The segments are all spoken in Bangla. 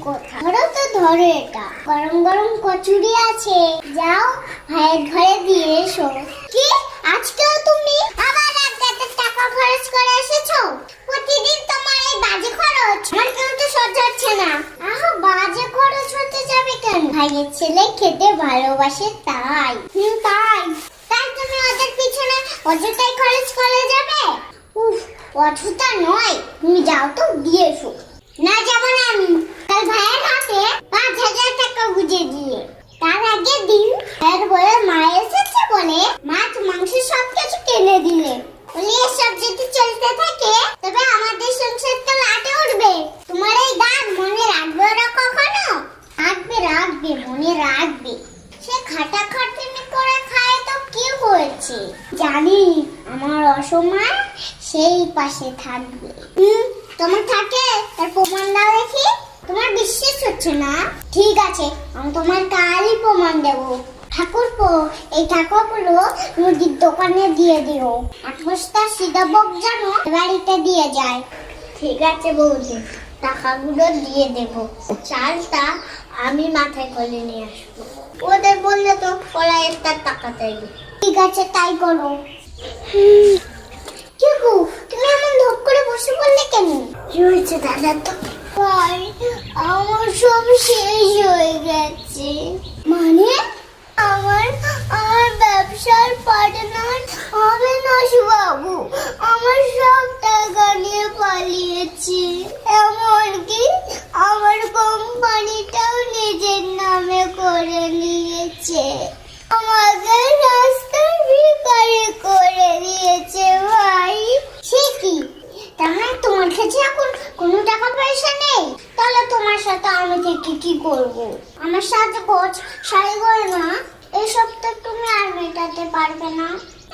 কোথায়? ধরো তো ধরো, এটা গরম গরম কচুরি আছে, যাও ভাইয়ের ঘরে দিয়ে এসো। কি আজকেও তুমি আবার 1,000 টাকা খরচ করে এসেছো? প্রতিদিন তোমার এই বাজে খরচ আমার কিন্তু সহ্য হচ্ছে না। আহা, বাজে খরচ হতে যাবে কেন? ভাইয়ের ছেলে খেতে ভালোবাসে তাই। তাই তাই তুমি ওদের পিছনে অযথাই খরচ করে যাবে? উফ, অযথা নয়, তুমি যাও তো দিয়ে এসো। না, যাবো না আমি। কাল ভাইয়ের হাতে 5,000 টাকা বুঝে দিয়ে তার আগের দিন ভাইয়ের বলে মা এসেছে বলে মাছ মাংস সবকিছু কিনে দিলে। বলি এসব যদি চলতে থাকে তবে আমাদের সংসার তো লাটে উঠবে। তোমার এই দাঁত মনে রাখবে ওরা কখনো? রাখবে রাখবে, মনে রাখবে। সে খাটাখাটনি করে খায় তো কি হয়েছে? জানি আমার অসময় সেই পাশে থাকবে। তোমার থাকে, তার প্রমাণ দাও দেখি। তোমার বিশ্বাস হচ্ছে না? ঠিক আছে, আমি তোমার কালই প্রমাণ দেবো। ঠাকুরপো, এই টাকাগুলো মুদির দোকানে দিয়ে দিও। 8 বস্তা সীতাভোগ যেন বাড়িতে দিয়ে যায়। ঠিক আছে বৌদি, টাকাগুলো দিয়ে দেব। চালটা আমি মাথায় করে নিয়ে আসবো। ওদের বললে তো ওরা একটা টাকা চাইবে। ঠিক আছে, তাই করো। তুমি এমন ধপ করে বসে পড়লে কেন? কি হয়েছে দাদা? তো ভাই, আমার সব শেষ হয়ে গেছে। মানে আমার ব্যবসার পার্টনার হবে না বাবু। আমার সব টাকা নিয়ে পালিয়েছে, এমনকি আমার কোম্পানিটাও নিজের নামে করে নিয়েছে। আমাকে রাস্তার ভিখারি করে দিয়েছে ভাই। সে কি, তাহলে তোমার কাছে এখন কোনো টাকা পয়সা নেই? তাহলে তোমার সাথে আমি থেকে কি করব? আমার সাথে কোচ শাড়ি গয়না এসব তো তুমি আর মেটাতে পারবে না।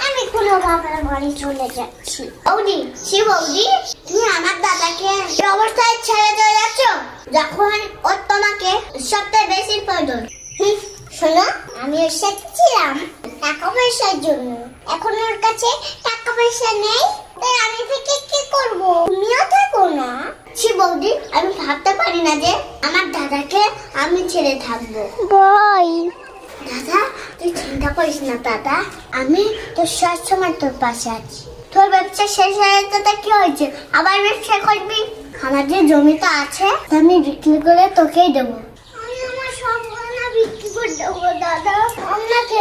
আমি কোনো বাবার বাড়ি চলে যাচ্ছি। বৌদি, সে বৌদি, তুমি আমার দাদাকে এই অবস্থায় ছেড়ে চলে যাচ্ছ যখন ওর তোমাকে সবচেয়ে বেশি প্রয়োজন। শোনো, আমি ওর সাথে ছিলাম টাকা পয়সার জন্য। এখন ওর কাছে টাকা পয়সা নেই, তাই আমি থেকে কি করব? তুমিও থাকো না। সে বৌদি, আমি ভাবতে পারি না যে আমার দাদাকে আমি ছেড়ে থাকবো। ভাই দাদা, তুই চিন্তা করিস না দাদা, আমি তোর সব সময় তোর পাশে আছি। তোর ব্যবসা শেষ হয়ে যেতে কি হয়েছে? আবার ব্যবসা করবি? আমার যে জমিটা আছে আমি বিক্রি করে তোকেই দেবো। আমি আমার সব গয়না বিক্রি করে দেবো দাদা। আপনাকে